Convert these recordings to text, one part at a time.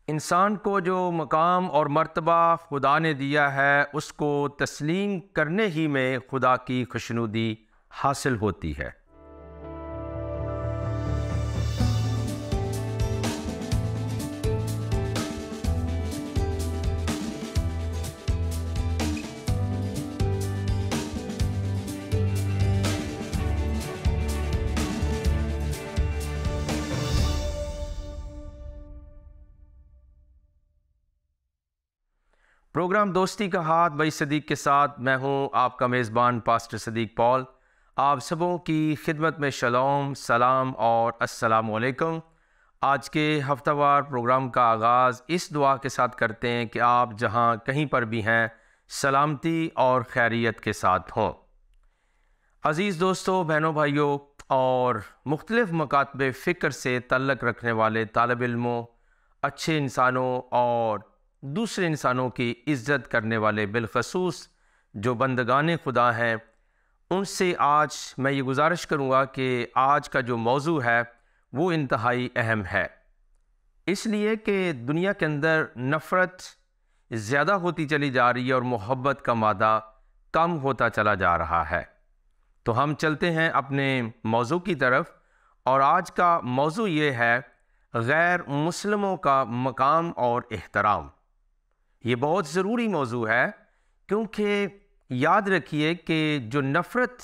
इंसान को जो मकाम और मर्तबा खुदा ने दिया है उसको तस्लीम करने ही में खुदा की खुशनुदी हासिल होती है। प्रोग्राम दोस्ती का हाथ भाई सदीक के साथ मैं हूं आपका मेज़बान पास्टर सदीक पॉल। आप सबों की खिदमत में शलोम, सलाम और अस्सलामु अलैकुम। आज के हफ्तावार प्रोग्राम का आगाज़ इस दुआ के साथ करते हैं कि आप जहां कहीं पर भी हैं सलामती और खैरियत के साथ हों। अज़ीज़ दोस्तों, बहनों, भाइयों और मुख्तलिफ़ मकातबे फ़िक्र से तल्लक़ रखने वाले तालिब इल्मों, अच्छे इंसानों और दूसरे इंसानों की इज़्ज़त करने वाले बिलखसूस जो बंदगाने खुदा हैं, उनसे आज मैं ये गुजारिश करूँगा कि आज का जो मौजू है वो इंतहाई अहम है, इसलिए कि दुनिया के अंदर नफ़रत ज़्यादा होती चली जा रही है और मोहब्बत का मादा कम होता चला जा रहा है। तो हम चलते हैं अपने मौजू की तरफ, और आज का मौजू ये है गैर मुस्लिमों का मकाम और एहतराम। ये बहुत ज़रूरी मौजू है, क्योंकि याद रखिए कि जो नफ़रत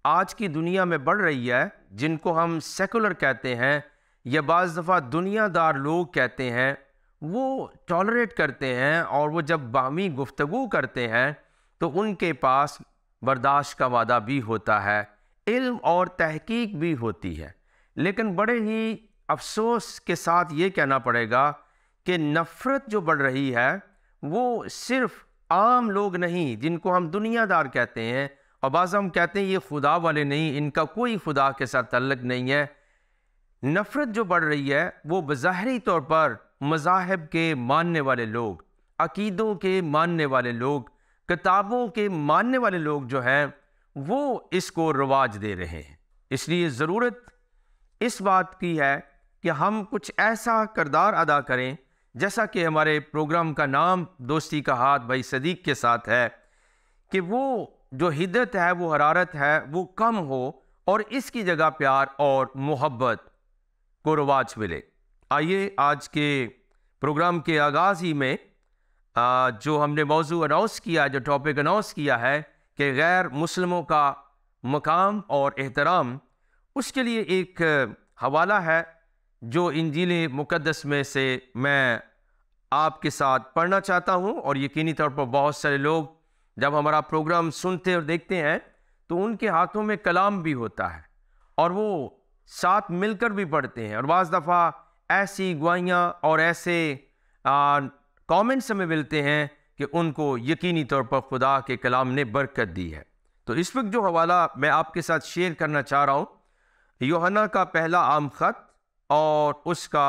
आज की दुनिया में बढ़ रही है, जिनको हम सेकुलर कहते हैं या बाज़ दफ़ा दुनियादार लोग कहते हैं, वो टॉलरेट करते हैं और वो जब बाहमी गुफ्तगू करते हैं तो उनके पास बर्दाश्त का वादा भी होता है, इल्म और तहकीक भी होती है। लेकिन बड़े ही अफसोस के साथ ये कहना पड़ेगा कि नफ़रत जो बढ़ रही है वो सिर्फ आम लोग नहीं, जिनको हम दुनियादार कहते हैं, और बाज़ हम कहते हैं ये खुदा वाले नहीं, इनका कोई खुदा के साथ तल्लक नहीं है। नफ़रत जो बढ़ रही है वो बज़ाहिरी तौर पर मज़ाहिब के मानने वाले लोग, अकीदों के मानने वाले लोग, किताबों के मानने वाले लोग जो हैं वो इसको रवाज दे रहे हैं। इसलिए ज़रूरत इस बात की है कि हम कुछ ऐसा किरदार अदा करें, जैसा कि हमारे प्रोग्राम का नाम दोस्ती का हाथ भाई सदीक के साथ है, कि वो जो हिद्दत है, वो हरारत है, वो कम हो और इसकी जगह प्यार और मोहब्बत को रवाज मिले। आइए आज के प्रोग्राम के आगाज़ ही में जो हमने मौजू अनाउंस किया, जो टॉपिक अनाउंस किया है कि गैर मुस्लिमों का मकाम और एहतराम, उसके लिए एक हवाला है जो इंजील मुक़द्दस में से मैं आपके साथ पढ़ना चाहता हूं। और यकीनी तौर पर बहुत सारे लोग जब हमारा प्रोग्राम सुनते और देखते हैं तो उनके हाथों में कलाम भी होता है और वो साथ मिलकर भी पढ़ते हैं, और बाज़ दफ़ा ऐसी गवाहियाँ और ऐसे कमेंट्स हमें मिलते हैं कि उनको यकीनी तौर पर खुदा के कलाम ने बरकत दी है। तो इस वक्त जो हवाला मैं आपके साथ शेयर करना चाह रहा हूँ, यूहन्ना का पहला आम ख़त और उसका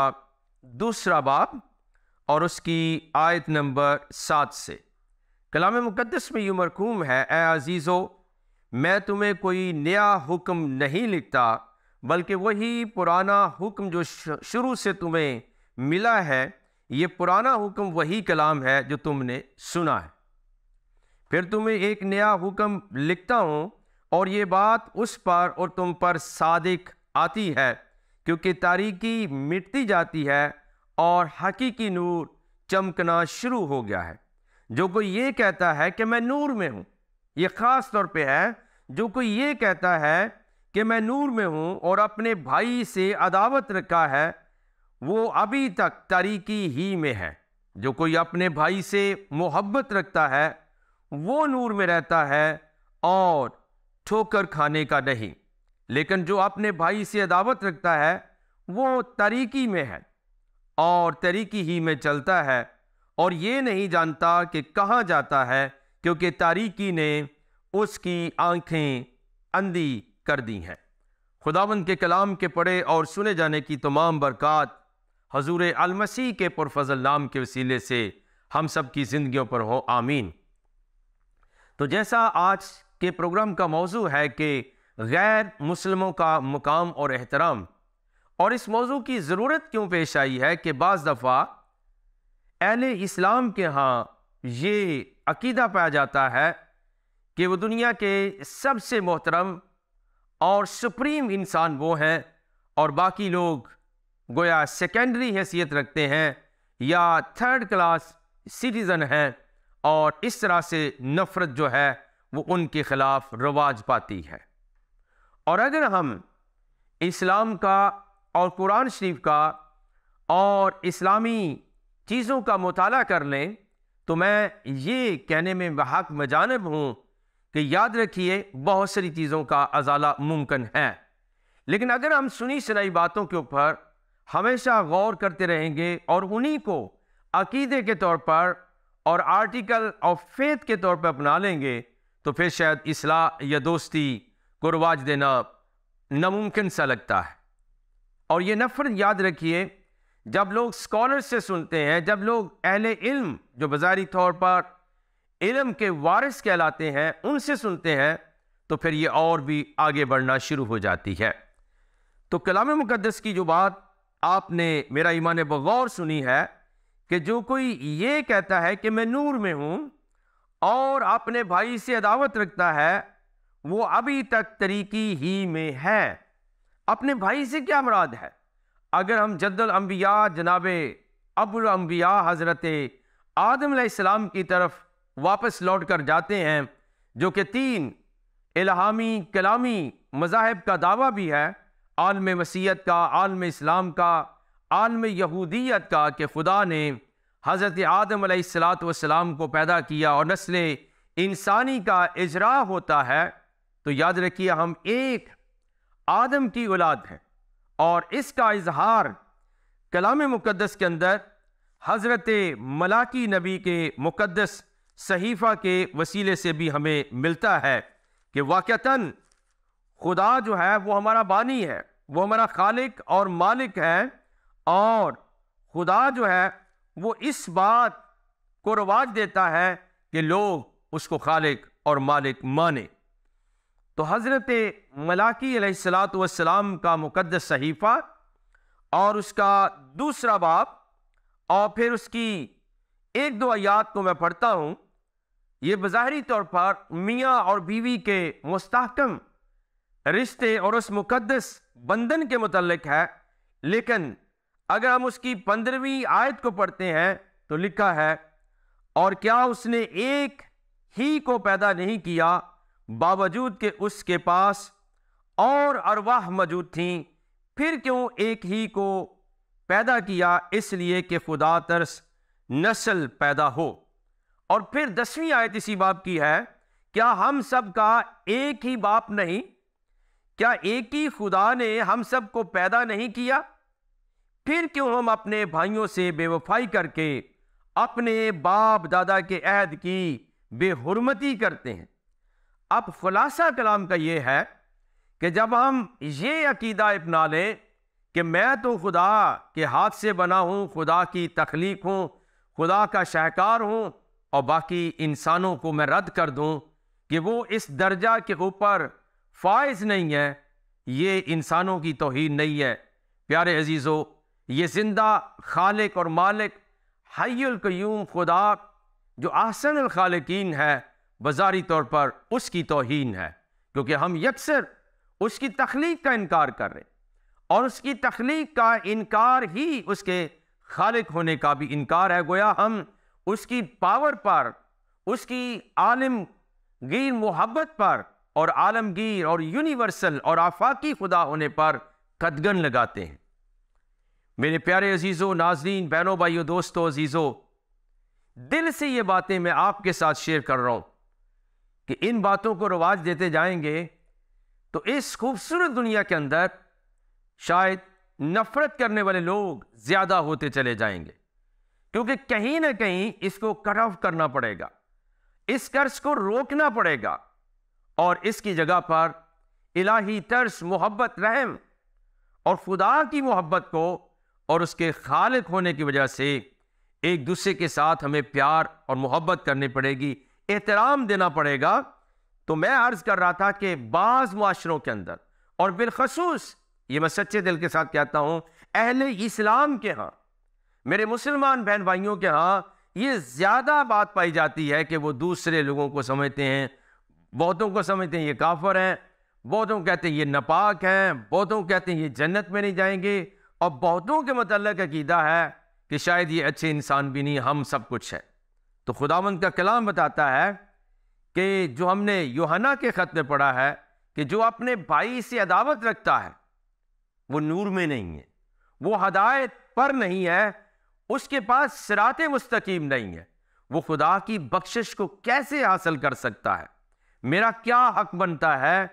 दूसरा बाब और उसकी आयत नंबर 7 से। कलाम मुक़द्दस में यूं मरकूम है, ए अजीज़ो, मैं तुम्हें कोई नया हुक्म नहीं लिखता, बल्कि वही पुराना हुक्म जो शुरू से तुम्हें मिला है, ये पुराना हुक्म वही कलाम है जो तुमने सुना है। फिर तुम्हें एक नया हुक्म लिखता हूँ, और ये बात उस पर और तुम पर सादिक आती है, क्योंकि तारीकी मिटती जाती है और हकीकी नूर चमकना शुरू हो गया है। जो कोई ये कहता है कि मैं नूर में हूँ, ये ख़ास तौर पे है, जो कोई ये कहता है कि मैं नूर में हूँ और अपने भाई से अदावत रखा है, वो अभी तक तारीकी ही में है। जो कोई अपने भाई से मोहब्बत रखता है वो नूर में रहता है और ठोकर खाने का नहीं, लेकिन जो अपने भाई से अदावत रखता है वो तारीकी में है और तारीकी ही में चलता है, और ये नहीं जानता कि कहाँ जाता है, क्योंकि तारीकी ने उसकी आंखें अंधी कर दी हैं। खुदावंद के कलाम के पढ़े और सुने जाने की तमाम बरक़ात हजूर अल मसीह के पुरफज़ल नाम के वसीले से हम सब की ज़िंदगियों पर हो, आमीन। तो जैसा आज के प्रोग्राम का मौजू है कि गैर मुस्लिमों का मकाम और एहतराम, और इस मौजू की ज़रूरत क्यों पेश आई है कि बाज़ दफ़ा अहले इस्लाम के यहाँ ये अकीदा पाया जाता है कि वो दुनिया के सबसे मोहतरम और सुप्रीम इंसान वो हैं और बाकी लोग गोया सेकेंडरी हैसियत रखते हैं या थर्ड क्लास सिटीज़न हैं, और इस तरह से नफ़रत जो है वो उनके ख़िलाफ़ रवाज पाती है। और अगर हम इस्लाम का और कुरान शरीफ का और इस्लामी चीज़ों का मुताला कर लें तो मैं ये कहने में बहक मजानब हूँ कि याद रखिए बहुत सारी चीज़ों का अजाला मुमकिन है, लेकिन अगर हम सुनी सुनाई बातों के ऊपर हमेशा गौर करते रहेंगे और उन्हीं को अकीदे के तौर पर और आर्टिकल ऑफ फेथ के तौर पर अपना लेंगे तो फिर शायद इस्लाह या दोस्ती को रवाज देना नामुमकिन सा लगता है। और ये नफरत याद रखिए, जब लोग स्कॉलर से सुनते हैं, जब लोग अहले इल्म जो बज़ाहिरी तौर पर इल्म के वारिस कहलाते हैं उनसे सुनते हैं तो फिर ये और भी आगे बढ़ना शुरू हो जाती है। तो कलाम मुक़द्दस की जो बात आपने मेरा ईमान बगौर सुनी है कि जो कोई ये कहता है कि मैं नूर में हूँ और अपने भाई से अदावत रखता है वो अभी तक तरीकी ही में है। अपने भाई से क्या मुराद है? अगर हम जद्दुल अंबिया जनाबे अबुल अंबिया हज़रत आदम अलैहिस्सलाम की तरफ वापस लौट कर जाते हैं, जो कि 3 इल्हामी कलामी मज़ाहिब का दावा भी है, आलम मसीहत का, आलम इस्लाम का, आलम यहूदियत का, कि खुदा ने हज़रत आदम अलैहिस्सलाम को पैदा किया और नस्ल इंसानी का इजरा होता है। तो याद रखिए हम एक आदम की औलाद हैं और इसका इजहार कलाम मुक़द्दस के अंदर हज़रत मलाकी नबी के मुक़द्दस सहीफ़ा के वसीले से भी हमें मिलता है कि वाक़अतन खुदा जो है वो हमारा बानी है, वो हमारा खालिक और मालिक है, और खुदा जो है वो इस बात को रवाज देता है कि लोग उसको खालिक और मालिक माने। तो हज़रत मलाकी अलैहिस्सलातु वस्सलाम का मुक़द्दस सहीफ़ा और उसका दूसरा बाब और फिर उसकी 1-2 आयात को मैं पढ़ता हूँ। ये बज़ाहिरी तौर पर मियाँ और बीवी के मुस्तहकम रिश्ते और उस मुक़द्दस बंधन के मुतल्लिक है, लेकिन अगर हम उसकी 15वीं आयत को पढ़ते हैं तो लिखा है, और क्या उसने एक ही को पैदा नहीं किया बावजूद के उसके पास और अरवाह मौजूद थीं, फिर क्यों एक ही को पैदा किया? इसलिए कि खुदा तरस नस्ल पैदा हो। और फिर 10वीं आयत इसी बाप की है, क्या हम सब का एक ही बाप नहीं? क्या एक ही खुदा ने हम सब को पैदा नहीं किया? फिर क्यों हम अपने भाइयों से बेवफाई करके अपने बाप दादा के अहद की बेहुरमती करते हैं? अब खुलासा कलाम का ये है कि जब हम ये अकीदा अपना लें कि मैं तो खुदा के हाथ से बना हूँ, खुदा की तख्लीक हूँ, खुदा का शाहकार हूँ, और बाकी इंसानों को मैं रद्द कर दूँ कि वो इस दर्जा के ऊपर फाइज नहीं है, ये इंसानों की तौहीन नहीं है। प्यारे अजीज़ों, ये जिंदा खालिक और मालिक हय्युल क़य्यूम खुदा जो अहसनुल खालिकीन है, बज़ारी तौर पर उसकी तौहीन है, क्योंकि हम यकसर उसकी तख्लीक का इनकार कर रहे हैं, और उसकी तख्लीक का इनकार ही उसके खालिक होने का भी इनकार है। गोया हम उसकी पावर पर, उसकी आलमगीर मोहब्बत पर और आलमगीर और यूनिवर्सल और आफाकी खुदा होने पर कदगन लगाते हैं। मेरे प्यारे अजीज़ों, नाज़रीन, बहनों, भाइयों, दोस्तों, अजीज़ों, दिल से ये बातें मैं आपके साथ शेयर कर रहा हूँ कि इन बातों को रवाज देते जाएंगे तो इस खूबसूरत दुनिया के अंदर शायद नफरत करने वाले लोग ज़्यादा होते चले जाएंगे, क्योंकि कहीं ना कहीं इसको कट ऑफ करना पड़ेगा, इस कर्ज को रोकना पड़ेगा, और इसकी जगह पर इलाही तरस, मोहब्बत, रहम और खुदा की मोहब्बत को और उसके खालिक होने की वजह से एक दूसरे के साथ हमें प्यार और मोहब्बत करनी पड़ेगी, एहतराम देना पड़ेगा। तो मैं अर्ज कर रहा था कि बाज़ मुआशरों के अंदर, और बिलखसूस ये मैं सच्चे दिल के साथ कहता हूं, अहले इस्लाम के यहाँ मेरे मुसलमान बहन भाइयों के यहाँ ये ज़्यादा बात पाई जाती है कि वो दूसरे लोगों को समझते हैं, बहुतों को समझते हैं ये काफिर हैं, बहुतों कहते हैं ये नापाक हैं, बहुतों कहते हैं ये जन्नत में नहीं जाएंगे, और बहुतों के मतलब अकीदा है कि शायद ये अच्छे इंसान भी नहीं, हम सब कुछ है। तो खुदावंद का कलाम बताता है कि जो हमने यूहन्ना के खत में पढ़ा है कि जो अपने भाई से अदावत रखता है वो नूर में नहीं है, वो हदायत पर नहीं है, उसके पास सिराते मुस्तकीम नहीं है, वो खुदा की बख्शिश को कैसे हासिल कर सकता है? मेरा क्या हक बनता है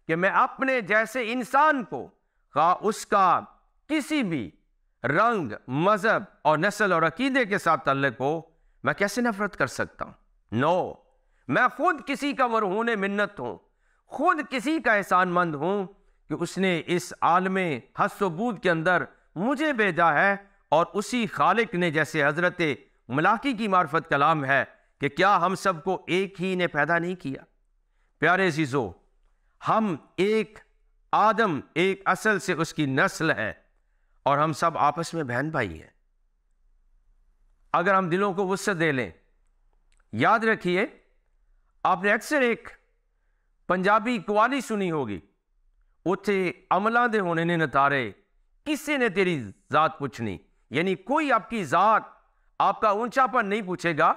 कि मैं अपने जैसे इंसान को, खा उसका किसी भी रंग, मजहब और नस्ल और अकीदे के साथ ताल्लुक हो, मैं कैसे नफरत कर सकता हूं? नो, मैं खुद किसी का मरहून मिन्नत हूं, खुद किसी का एहसानमंद हूं कि उसने इस आलमे हस्सोबूद के अंदर मुझे भेजा है, और उसी खालिक ने, जैसे हजरत मलाकी की मार्फत कलाम है कि क्या हम सबको एक ही ने पैदा नहीं किया? प्यारे अजीजों, हम एक आदम, एक असल से उसकी नस्ल है, और हम सब आपस में बहन भाई हैं। अगर हम दिलों को वुसअत दे लें, याद रखिए, आपने अक्सर एक पंजाबी कवाली सुनी होगी, उथे अमला दे होने ने नतारे, किसी ने तेरी जात पूछनी। यानी कोई आपकी जात, आपका ऊंचापन नहीं पूछेगा,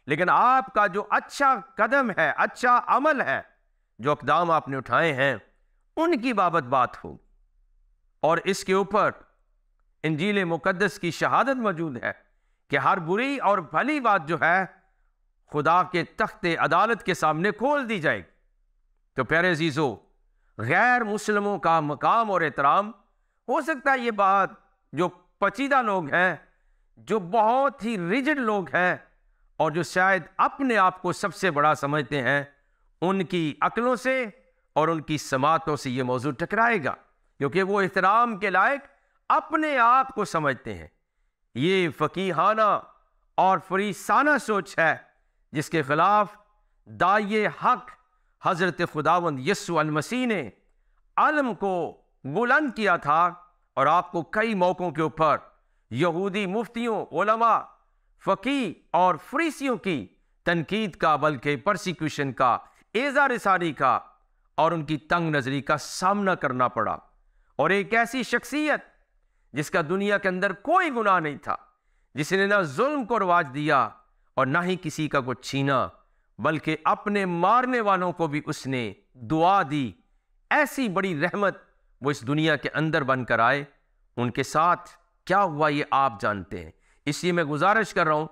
लेकिन आपका जो अच्छा कदम है, अच्छा अमल है, जो अकदाम आपने उठाए हैं, उनकी बाबत बात होगी। और इसके ऊपर इंजील मुकद्दस की शहादत मौजूद है कि हर बुरी और भली बात जो है खुदा के तख्ते अदालत के सामने खोल दी जाएगी। तो प्यारे अजीजों, गैर मुस्लिमों का मकाम और एहतराम, हो सकता है ये बात जो पचीदा लोग हैं, जो बहुत ही रिजिड लोग हैं, और जो शायद अपने आप को सबसे बड़ा समझते हैं, उनकी अक्लों से और उनकी समातों से ये मौजूद टकराएगा, क्योंकि वो एहतराम के लायक अपने आप को समझते हैं। ये फकीहाना और फरीसाना सोच है जिसके खिलाफ दाये हक हजरत खुदावंद यस्सु अल मसीह ने आलम को बुलंद किया था, और आपको कई मौकों के ऊपर यहूदी मुफ्तियों, उलमा, फकी और फरीसियों की तनकीद का, बल्कि परसिक्यूशन का, एज़ारिसारी का और उनकी तंग नजरी का सामना करना पड़ा। और एक ऐसी शख्सियत जिसका दुनिया के अंदर कोई गुनाह नहीं था, जिसने ना जुल्म को रवाज दिया और ना ही किसी का कुछ छीना, बल्कि अपने मारने वालों को भी उसने दुआ दी। ऐसी बड़ी रहमत वो इस दुनिया के अंदर बनकर आए। उनके साथ क्या हुआ ये आप जानते हैं। इसलिए मैं गुजारिश कर रहा हूं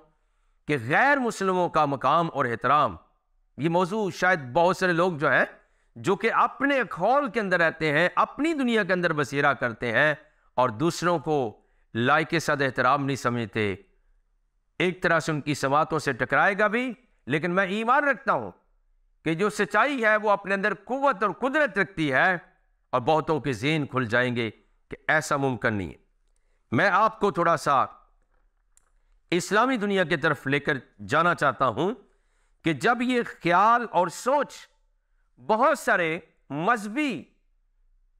कि गैर मुस्लिमों का मकाम और एहतराम, ये मौजू शायद बहुत सारे लोग जो हैं, जो कि अपने खौल के अंदर रहते हैं, अपनी दुनिया के अंदर बसेरा करते हैं और दूसरों को लायके सद एहतराम नहीं समझते, एक तरह से उनकी समातों से टकराएगा भी। लेकिन मैं ईमान रखता हूं कि जो सच्चाई है वो अपने अंदर कुव्वत और कुदरत रखती है, और बहुतों के ज़हन खुल जाएंगे कि ऐसा मुमकिन नहीं है। मैं आपको थोड़ा सा इस्लामी दुनिया की तरफ लेकर जाना चाहता हूं कि जब ये ख्याल और सोच बहुत सारे मजहबी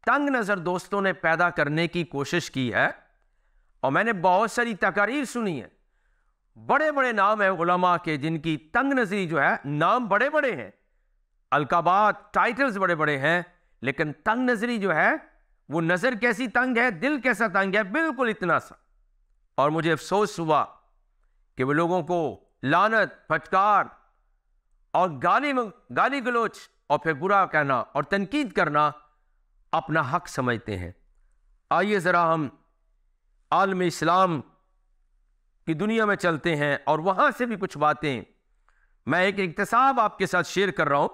तंग नज़र दोस्तों ने पैदा करने की कोशिश की है, और मैंने बहुत सारी तकारीर सुनी है, बड़े बड़े नाम हैं उलमा के जिनकी तंग नज़री जो है, नाम बड़े बड़े हैं, अलकाबात, टाइटल्स बड़े बड़े हैं, लेकिन तंग नज़री जो है वो नज़र कैसी तंग है, दिल कैसा तंग है, बिल्कुल इतना सा। और मुझे अफसोस हुआ कि वो लोगों को लानत, फटकार और गाली गलोच और फिर बुरा कहना और तनकीद करना अपना हक समझते हैं। आइए ज़रा हम आलम इस्लाम की दुनिया में चलते हैं और वहाँ से भी कुछ बातें मैं एक इक्तसाब आपके साथ शेयर कर रहा हूँ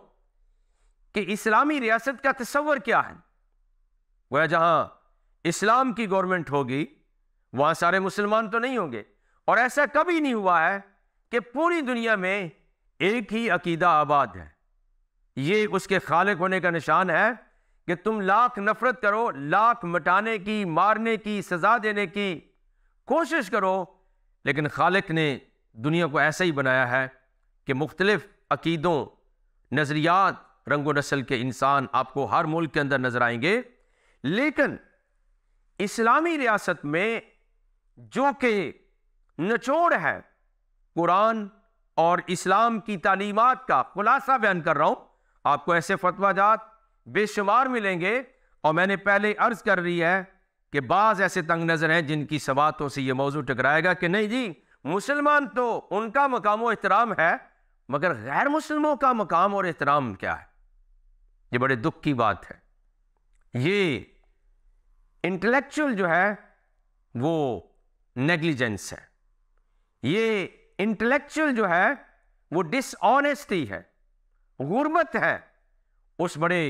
कि इस्लामी रियासत का तस्वर क्या है। वह जहाँ इस्लाम की गवर्नमेंट होगी वहाँ सारे मुसलमान तो नहीं होंगे, और ऐसा कभी नहीं हुआ है कि पूरी दुनिया में एक ही अकीदा आबाद है। ये उसके खालिक होने का निशान है कि तुम लाख नफरत करो, लाख मिटाने की, मारने की, सजा देने की कोशिश करो, लेकिन खालिक ने दुनिया को ऐसा ही बनाया है कि मुख्तलिफ अकीदों, नज़रियात, रंगो नस्ल के इंसान आपको हर मुल्क के अंदर नजर आएंगे। लेकिन इस्लामी रियासत में जो कि निचोड़ है। कुरान और इस्लाम की तालीमात का खुलासा बयान कर रहा हूं। आपको ऐसे फतवाजात बेशुमार मिलेंगे, और मैंने पहले अर्ज कर रही है कि बाज ऐसे तंग नजर हैं जिनकी सवातों से यह मौजू टकराएगा कि नहीं जी, मुसलमान तो उनका मकाम और एहतराम है, मगर गैर मुसलमानों का मकाम और एहतराम क्या है। ये बड़े दुख की बात है। ये इंटेलेक्चुअल जो है वो नेग्लिजेंस है, ये इंटेलेक्चुअल जो है वो डिसऑनेस्टी है, गुर्बत है उस बड़े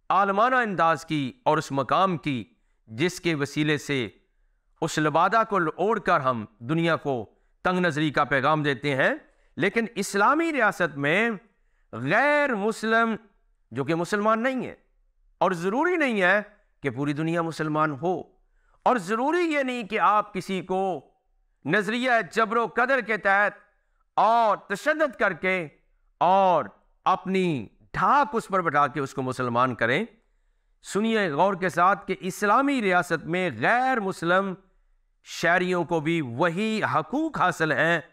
आलमाना अंदाज की और उस मकाम की जिसके वसीले से उस लबादा को ओढ़कर हम दुनिया को तंग नजरी का पैगाम देते हैं। लेकिन इस्लामी रियासत में गैर मुस्लिम जो कि मुसलमान नहीं है, और ज़रूरी नहीं है कि पूरी दुनिया मुसलमान हो, और ज़रूरी ये नहीं कि आप किसी को नजरिया जबरो कदर के तहत और तशद्दुद करके और अपनी ढाक उस पर बैठा के उसको मुसलमान करें। सुनिए गौर के साथ कि इस्लामी रियासत में गैर मुस्लिम शहरियों को भी वही हकूक हासिल हैं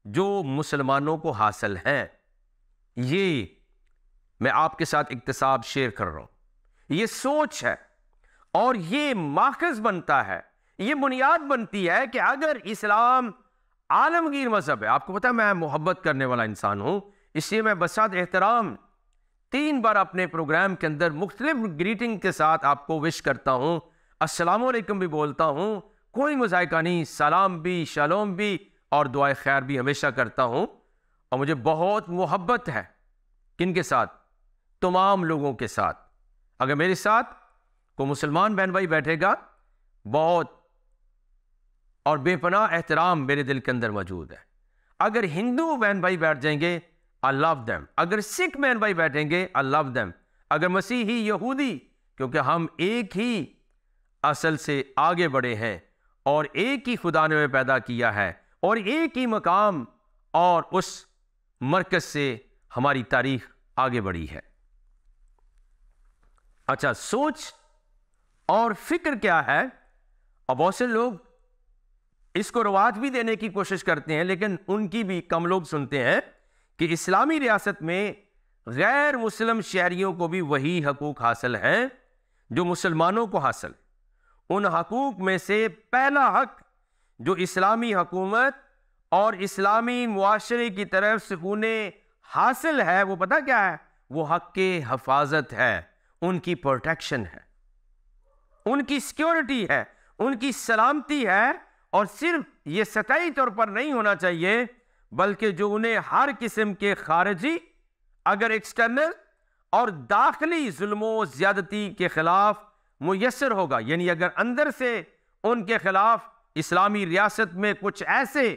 जो मुसलमानों को हासिल हैं। ये मैं आपके साथ इक्तिसाब शेयर कर रहा हूं। ये सोच है और ये माखज़ बनता है, ये बुनियाद बनती है कि अगर इस्लाम आलमगीर मजहब है। आपको पता है मैं मोहब्बत करने वाला इंसान हूं, इसलिए मैं बसात एहतराम 3 बार अपने प्रोग्राम के अंदर मुख्तलिफ ग्रीटिंग के साथ आपको विश करता हूं, अस्सलामु अलैकुम भी बोलता हूं, कोई मुज़ायका नहीं, सलाम भी, शलोम भी और दुआए खैर भी हमेशा करता हूं। और मुझे बहुत मोहब्बत है किन के साथ? तमाम लोगों के साथ। अगर मेरे साथ कोई मुसलमान बहन भाई बैठेगा, बहुत और बेपनाह एहतराम मेरे दिल के अंदर मौजूद है। अगर हिंदू बहन भाई बैठ जाएंगे, आई लव देम। अगर सिख बहन भाई बैठेंगे, आई लव देम। अगर मसीही यहूदी, क्योंकि हम एक ही असल से आगे बढ़े हैं और एक ही खुदा ने हमें पैदा किया है और एक ही मकाम और उस मरकज से हमारी तारीख आगे बढ़ी है। अच्छा, सोच और फिक्र क्या है? और बहुत से लोग इसको रवाज भी देने की कोशिश करते हैं, लेकिन उनकी भी कम लोग सुनते हैं कि इस्लामी रियासत में गैर मुस्लिम शहरियों को भी वही हकूक हासिल हैं जो मुसलमानों को हासिल। उन हकूक में से पहला हक जो इस्लामी हुकूमत और इस्लामी मुआशरे की तरफ से उन्हें हासिल है, वो पता क्या है? वो हक के हफाजत है, उनकी प्रोटेक्शन है, उनकी सिक्योरिटी है, उनकी सलामती है। और सिर्फ ये सतही तौर पर नहीं होना चाहिए, बल्कि जो उन्हें हर किस्म के खारजी, अगर एक्सटर्नल और दाखिली जुल्मों ज्यादती के खिलाफ मुयस्सर होगा, यानी अगर अंदर से उनके खिलाफ इस्लामी रियासत में कुछ ऐसे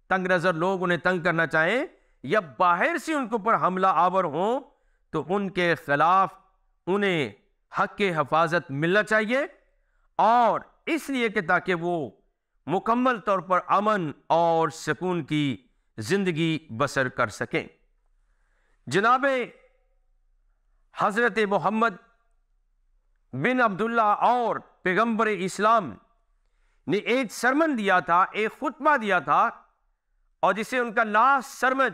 तंग नजर लोग उन्हें तंग करना चाहें या बाहर से उनके ऊपर हमला आवर हो, तो उनके खिलाफ उन्हें हक के हफाजत मिलना चाहिए। और इसलिए कि ताकि वो मुकम्मल तौर पर अमन और सुकून की जिंदगी बसर कर सकें। जनाबे हजरत मोहम्मद बिन अब्दुल्ला और पैगंबर इस्लाम ने एक सरमन दिया था, एक खुतबा दिया था, और जिसे उनका लास्ट सरमन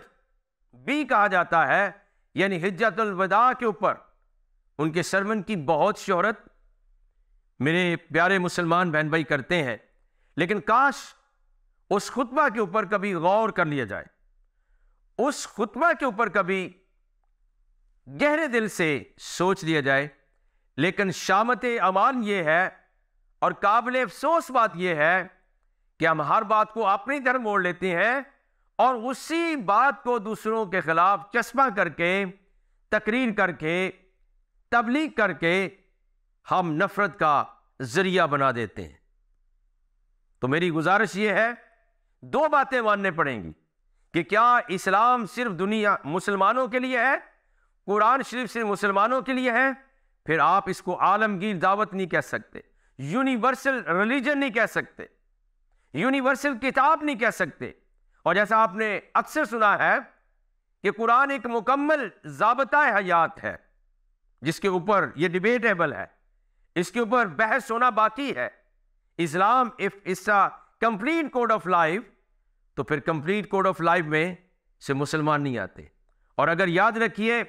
भी कहा जाता है, यानी हिज्जतुल वदा के ऊपर उनके सरमन की बहुत शोहरत मेरे प्यारे मुसलमान बहन भाई करते हैं। लेकिन काश उस खुतबा के ऊपर कभी गौर कर लिया जाए, उस खुतबा के ऊपर कभी गहरे दिल से सोच लिया जाए। लेकिन शामत अमान यह है और काबिल अफसोस बात यह है कि हम हर बात को अपनी तरफ मोड़ लेते हैं और उसी बात को दूसरों के खिलाफ चस्पा करके, तकरीर करके, तबलीग करके हम नफरत का जरिया बना देते हैं। तो मेरी गुजारिश यह है, 2 बातें मानने पड़ेंगी कि क्या इस्लाम सिर्फ दुनिया मुसलमानों के लिए है, कुरान शरीफ सिर्फ मुसलमानों के लिए है, फिर आप इसको आलमगीर दावत नहीं कह सकते, यूनिवर्सल रिलीजन नहीं कह सकते, यूनिवर्सल किताब नहीं कह सकते। और जैसा आपने अक्सर सुना है कि कुरान एक मुकम्मल ज़ाबता हयात है, जिसके ऊपर यह डिबेटेबल है, इसके ऊपर बहस होना बाकी है। Islam if it's a complete code of life, तो फिर कंप्लीट कोड ऑफ लाइफ में से मुसलमान नहीं आते। और अगर याद रखिए,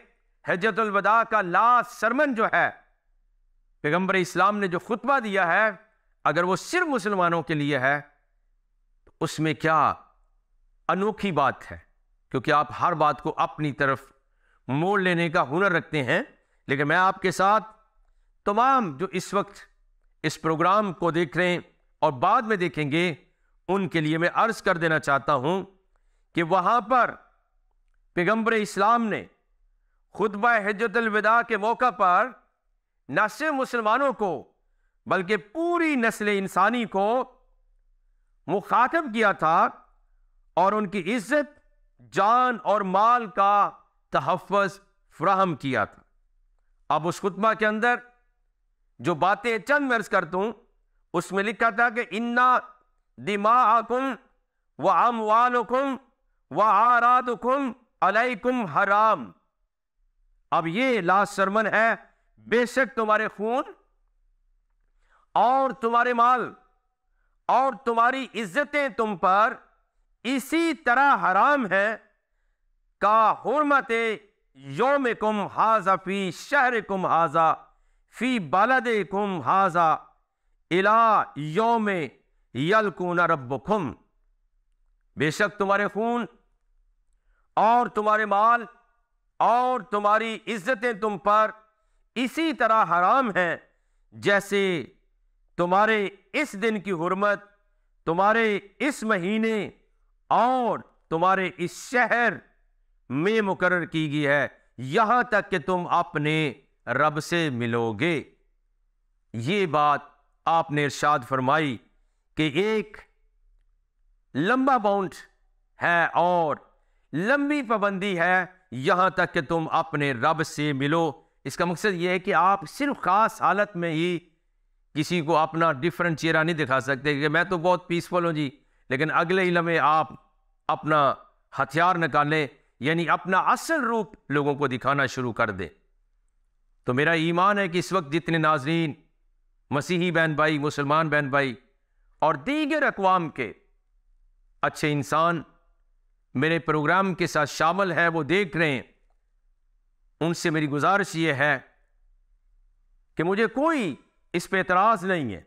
हज्जतुल वदा का लास्ट सरमन जो है, पैगंबर इस्लाम ने जो खुतबा दिया है, अगर वो सिर्फ मुसलमानों के लिए है तो उसमें क्या अनोखी बात है, क्योंकि आप हर बात को अपनी तरफ मोड़ लेने का हुनर रखते हैं। लेकिन मैं आपके साथ तमाम जो इस वक्त इस प्रोग्राम को देख रहे हैं और बाद में देखेंगे, उनके लिए मैं अर्ज कर देना चाहता हूं कि वहां पर पैगंबर इस्लाम ने खुतबा हज्जतुल विदा के मौका पर न सिर्फ मुसलमानों को बल्कि पूरी नस्ल इंसानी को मुखातब किया था और उनकी इज्जत, जान और माल का तहफ़्फ़ुज़ फराहम किया था। अब उस खुतबा के अंदर जो बातें चंद अर्ज करता हूं, उसमें लिखा था कि इन्ना दिमाअकुम व अमवालुकुम व आरादुकुम अलैकुम हराम। अब ये लास्ट सरमन है, बेशक तुम्हारे खून और तुम्हारे माल और तुम्हारी इज्जतें तुम पर इसी तरह हराम है का हुर्मते यौमिकुम हाजा फी शहरिकुम हाजा फी बलदिकुम हाजा इला यौमे यलकुन रब्बुकुम। बेशक तुम्हारे खून और तुम्हारे माल और तुम्हारी इज्जतें तुम पर इसी तरह हराम है जैसे तुम्हारे इस दिन की हुर्मत तुम्हारे इस महीने और तुम्हारे इस शहर में मुकर्रर की गई है, यहां तक कि तुम अपने रब से मिलोगे। ये बात आपने इरशाद फरमाई कि एक लंबा बाउंड है और लंबी पाबंदी है यहां तक कि तुम अपने रब से मिलो। इसका मकसद यह है कि आप सिर्फ खास हालत में ही किसी को अपना डिफरेंट चेहरा नहीं दिखा सकते कि मैं तो बहुत पीसफुल हूं जी, लेकिन अगले ही लम्हे आप अपना हथियार निकालें, यानी अपना असल रूप लोगों को दिखाना शुरू कर दें। तो मेरा ईमान है कि इस वक्त जितने नाजरीन मसीही बहन भाई, मुसलमान बहन भाई और दीगर अक़वाम के अच्छे इंसान मेरे प्रोग्राम के साथ शामिल है, वो देख रहे हैं, उनसे मेरी गुजारिश ये है कि मुझे कोई इस पे एतराज नहीं है।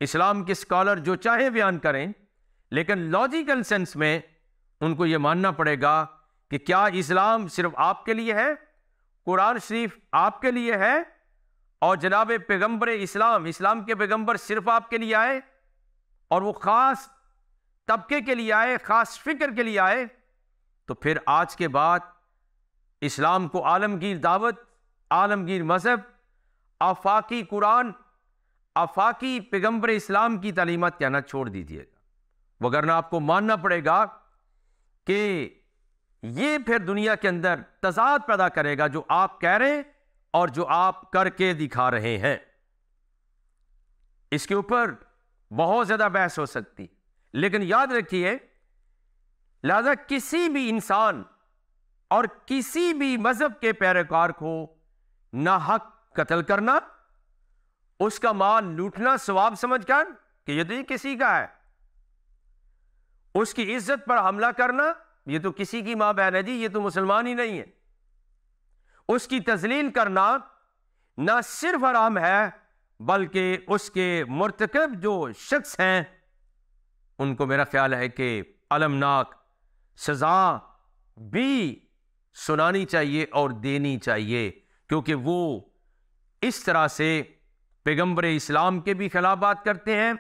इस्लाम के स्कॉलर जो चाहे बयान करें, लेकिन लॉजिकल सेंस में उनको यह मानना पड़ेगा कि क्या इस्लाम सिर्फ आपके लिए है, कुरान शरीफ आपके लिए है और जनाब पैगंबर इस्लाम के पैगंबर सिर्फ आपके लिए आए और वो खास तबके के लिए आए, खास फिक्र के लिए आए, तो फिर आज के बाद इस्लाम को आलमगीर दावत, आलमगीर मजहब, आफाकी कुरान, आफाकी पैगंबर इस्लाम की तालीमात कहना छोड़ दीजिएगा, वगरना आपको मानना पड़ेगा कि ये फिर दुनिया के अंदर तजाद पैदा करेगा, जो आप कह रहे हैं और जो आप करके दिखा रहे हैं। इसके ऊपर बहुत ज्यादा बहस हो सकती, लेकिन याद रखिए, लिहाजा किसी भी इंसान और किसी भी मजहब के पैरोकार को नाहक कत्ल करना, उसका माल लूटना सवाब समझकर कि यदि किसी का है, उसकी इज्जत पर हमला करना, ये तो किसी की मां बहन है जी, ये तो मुसलमान ही नहीं है, उसकी तजलील करना ना सिर्फ हराम है बल्कि उसके मुर्तकब जो शख्स हैं उनको मेरा ख्याल है कि अलमनाक सजा भी सुनानी चाहिए और देनी चाहिए, क्योंकि वो इस तरह से पैगंबर इस्लाम के भी खिलाफ बात करते हैं,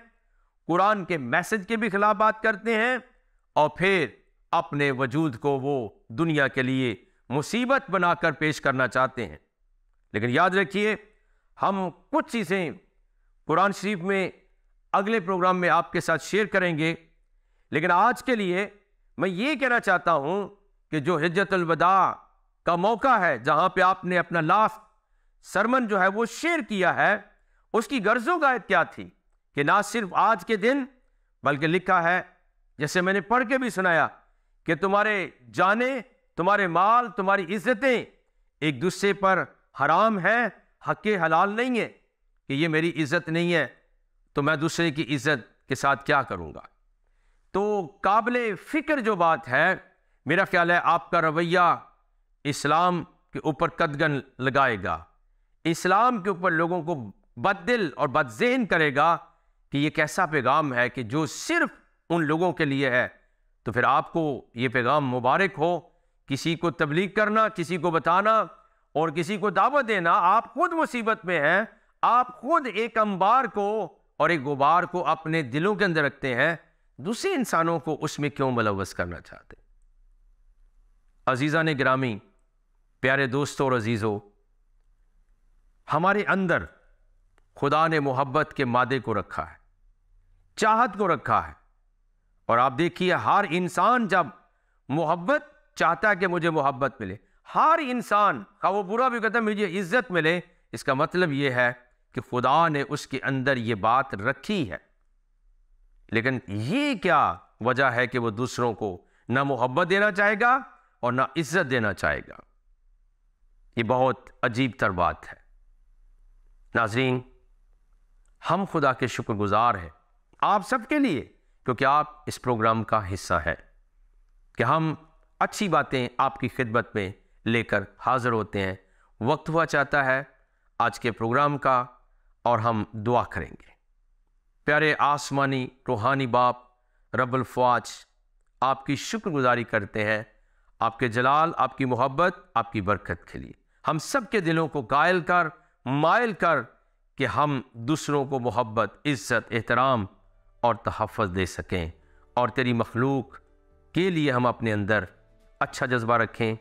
कुरान के मैसेज के भी खिलाफ बात करते हैं और फिर अपने वजूद को वो दुनिया के लिए मुसीबत बनाकर पेश करना चाहते हैं। लेकिन याद रखिए, हम कुछ चीज़ें कुरान शरीफ में अगले प्रोग्राम में आपके साथ शेयर करेंगे, लेकिन आज के लिए मैं ये कहना चाहता हूं कि जो हिज्जतुल वदा का मौका है, जहां पे आपने अपना लास्ट सरमन जो है वो शेयर किया है, उसकी गर्जो गायत क्या थी कि ना सिर्फ आज के दिन बल्कि लिखा है, जैसे मैंने पढ़ के भी सुनाया, कि तुम्हारे जाने, तुम्हारे माल, तुम्हारी इज्जतें एक दूसरे पर हराम है, हक़ हलाल नहीं है कि ये मेरी इज्जत नहीं है तो मैं दूसरे की इज्जत के साथ क्या करूंगा। तो काबिल फ़िक्र जो बात है, मेरा ख्याल है आपका रवैया इस्लाम के ऊपर कदगन लगाएगा, इस्लाम के ऊपर लोगों को बददिल और बदज़हन करेगा कि ये कैसा पैगाम है कि जो सिर्फ उन लोगों के लिए है। तो फिर आपको ये पैगाम मुबारक हो। किसी को तबलीग करना, किसी को बताना और किसी को दावत देना, आप खुद मुसीबत में हैं, आप खुद एक अंबार को और एक गुबार को अपने दिलों के अंदर रखते हैं, दूसरे इंसानों को उसमें क्यों मुलव्वस करना चाहते? अजीज़ा ने गिरामी, प्यारे दोस्तों और अजीज़ों, हमारे अंदर खुदा ने मोहब्बत के मादे को रखा है, चाहत को रखा है। और आप देखिए, हर इंसान जब मोहब्बत चाहता है कि मुझे मोहब्बत मिले, हर इंसान का वो बुरा भी कहता है मुझे इज्जत मिले, इसका मतलब ये है कि खुदा ने उसके अंदर ये बात रखी है। लेकिन ये क्या वजह है कि वो दूसरों को ना मोहब्बत देना चाहेगा और ना इज्जत देना चाहेगा? ये बहुत अजीब तर बात है। नाज़रीन, हम खुदा के शुक्रगुजार हैं आप सबके लिए, क्योंकि आप इस प्रोग्राम का हिस्सा हैं, कि हम अच्छी बातें आपकी खिदमत में लेकर हाज़िर होते हैं। वक्त हुआ चाहता है आज के प्रोग्राम का, और हम दुआ करेंगे। प्यारे आसमानी रूहानी बाप रब्बुल फ़वाज, आपकी शुक्रगुजारी करते हैं आपके जलाल, आपकी मोहब्बत, आपकी बरकत के लिए। हम सब के दिलों को कायल कर, मायल कर कि हम दूसरों को मोहब्बत, इज़्ज़त, एहतराम और तहफ़्फ़ुज़ दे सकें, और तेरी मखलूक के लिए हम अपने अंदर अच्छा जज्बा रखें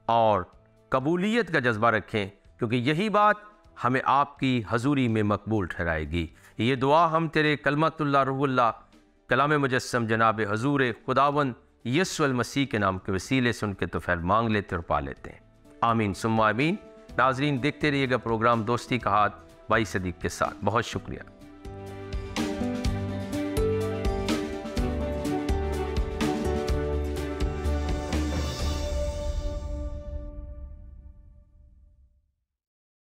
और कबूलियत का जज्बा रखें, क्योंकि यही बात हमें आपकी हजूरी में मकबूल ठहराएगी। ये दुआ हम तेरे कलमतुल्लाह रूहुल्लाह कलाम मुजस्सम जनाब हजूर खुदावंद यीशु मसीह के नाम के वसीले से उनके तौफीक मांग लेते और पा लेते हैं। आमीन सुम्मा आमीन। नाज़रीन, देखते रहिएगा प्रोग्राम दोस्ती का हाथ भाई सदीक के साथ। बहुत शुक्रिया।